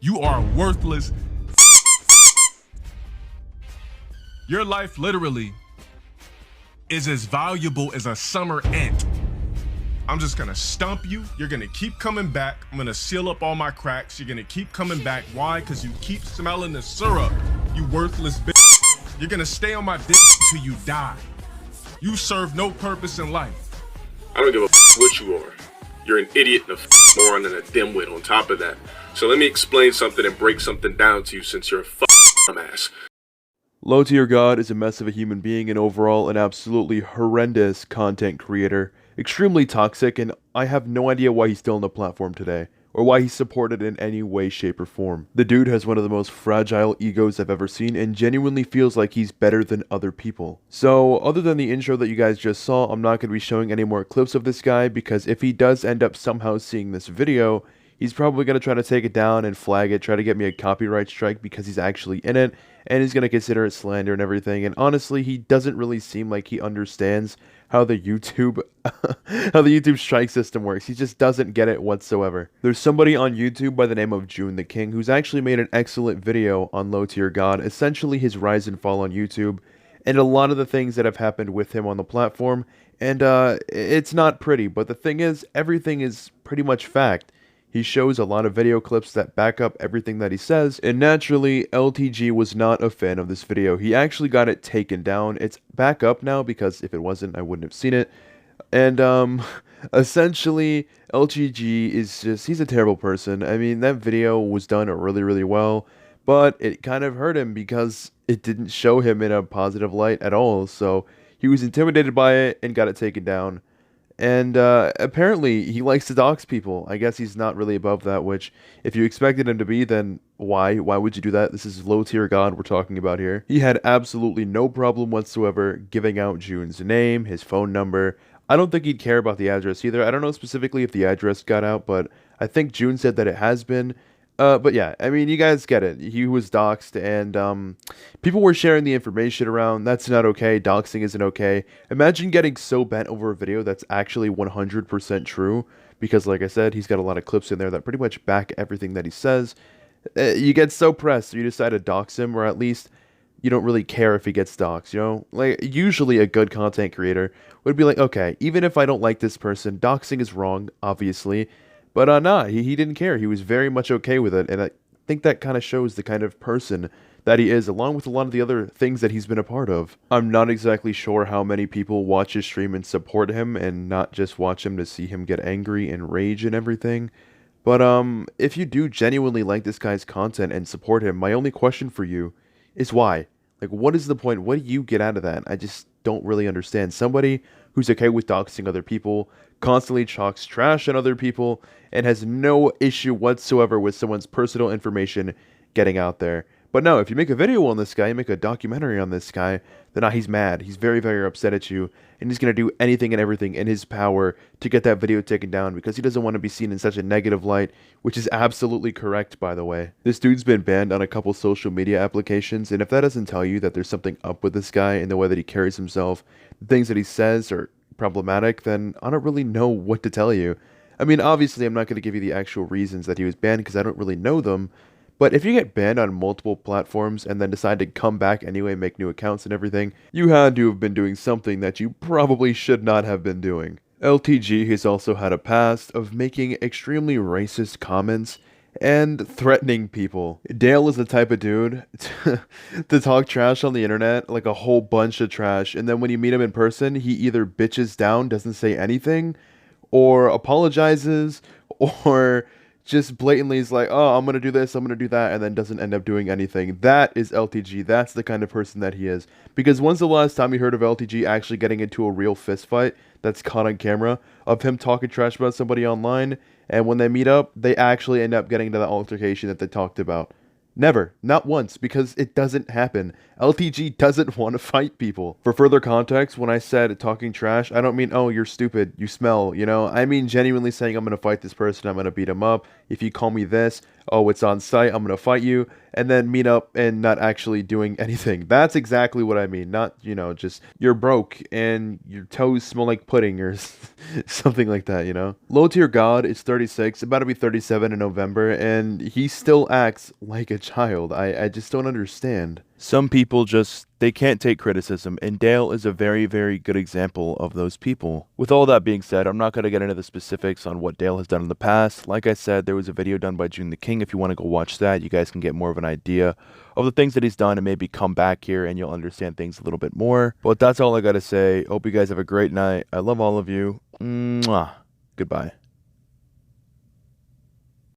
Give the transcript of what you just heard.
You are worthless. Your life literally is as valuable as a summer ant. I'm just gonna stump you. You're gonna keep coming back. I'm gonna seal up all my cracks. You're gonna keep coming back. Why? Because you keep smelling the syrup, you worthless bitch. You're gonna stay on my dick until you die. You serve no purpose in life. I don't give a what you are. You're an idiot and a moron and a dimwit on top of that. So let me explain something and break something down to you since you're a dumbass. LowTierGod is a mess of a human being and overall an absolutely horrendous content creator. Extremely toxic, and I have no idea why he's still on the platform today, or why he's supported in any way, shape, or form. The dude has one of the most fragile egos I've ever seen and genuinely feels like he's better than other people. So, other than the intro that you guys just saw, I'm not going to be showing any more clips of this guy because if he does end up somehow seeing this video, he's probably going to try to take it down and flag it, try to get me a copyright strike because he's actually in it, and he's going to consider it slander and everything. And honestly, he doesn't really seem like he understands how the YouTube strike system works. He just doesn't get it whatsoever. There's somebody on YouTube by the name of June the King who's actually made an excellent video on LowTierGod, essentially his rise and fall on YouTube, and a lot of the things that have happened with him on the platform. And it's not pretty, but the thing is, everything is pretty much fact. He shows a lot of video clips that back up everything that he says, and naturally, LTG was not a fan of this video. He actually got it taken down. It's back up now because if it wasn't, I wouldn't have seen it. And essentially, LTG is just, he's a terrible person. I mean, that video was done really, really well, but it kind of hurt him because it didn't show him in a positive light at all. So he was intimidated by it and got it taken down. And apparently he likes to dox people. I guess he's not really above that, which if you expected him to be, then why? Why would you do that? This is LowTierGod we're talking about here. He had absolutely no problem whatsoever giving out June's name, his phone number. I don't think he'd care about the address either. I don't know specifically if the address got out, but I think June said that it has been. But yeah, I mean, you guys get it. He was doxxed, and people were sharing the information around. That's not okay. Doxing isn't okay. Imagine getting so bent over a video that's actually 100% true, because like I said, he's got a lot of clips in there that pretty much back everything that he says. You get so pressed, you decide to dox him, or at least you don't really care if he gets doxed, you know? Like, usually a good content creator would be like, okay, even if I don't like this person, doxing is wrong, obviously. But nah, he didn't care. He was very much okay with it, and I think that kind of shows the kind of person that he is, along with a lot of the other things that he's been a part of. I'm not exactly sure how many people watch his stream and support him, and not just watch him to see him get angry and rage and everything. But if you do genuinely like this guy's content and support him, my only question for you is why? Like, what is the point? What do you get out of that? I just don't really understand. Somebody who's okay with doxing other people, constantly chalks trash on other people, and has no issue whatsoever with someone's personal information getting out there. But no, if you make a video on this guy, you make a documentary on this guy, then he's mad. He's very, very upset at you, and he's going to do anything and everything in his power to get that video taken down because he doesn't want to be seen in such a negative light, which is absolutely correct, by the way. This dude's been banned on a couple social media applications, and if that doesn't tell you that there's something up with this guy and the way that he carries himself, the things that he says are problematic, then I don't really know what to tell you. I mean, obviously, I'm not going to give you the actual reasons that he was banned because I don't really know them. But if you get banned on multiple platforms and then decide to come back anyway, make new accounts and everything, you had to have been doing something that you probably should not have been doing. LTG has also had a past of making extremely racist comments and threatening people. Dale is the type of dude to talk trash on the internet, like a whole bunch of trash, and then when you meet him in person, he either bitches down, doesn't say anything, or apologizes, or just blatantly is like, oh, I'm going to do this, I'm going to do that, and then doesn't end up doing anything. That is LTG. That's the kind of person that he is. Because when's the last time you heard of LTG actually getting into a real fist fight that's caught on camera of him talking trash about somebody online, and when they meet up, they actually end up getting into that altercation that they talked about? Never. Not once, because it doesn't happen. LTG doesn't want to fight people. For further context, when I said talking trash, I don't mean, oh, you're stupid, you smell, you know? I mean genuinely saying I'm going to fight this person, I'm going to beat him up. if you call me this, oh, it's on site, I'm gonna fight you, and then meet up and not actually doing anything. That's exactly what I mean. Not, just you're broke and your toes smell like pudding or something like that, LowTierGod is 36, about to be 37 in November, and he still acts like a child. I just don't understand. Some people they can't take criticism, and Dale is a very, very good example of those people. With all that being said, I'm not going to get into the specifics on what Dale has done in the past. Like I said, there was a video done by June the King. If you want to go watch that, you guys can get more of an idea of the things that he's done and maybe come back here and you'll understand things a little bit more. But that's all I got to say. Hope you guys have a great night. I love all of you. Mwah. Goodbye.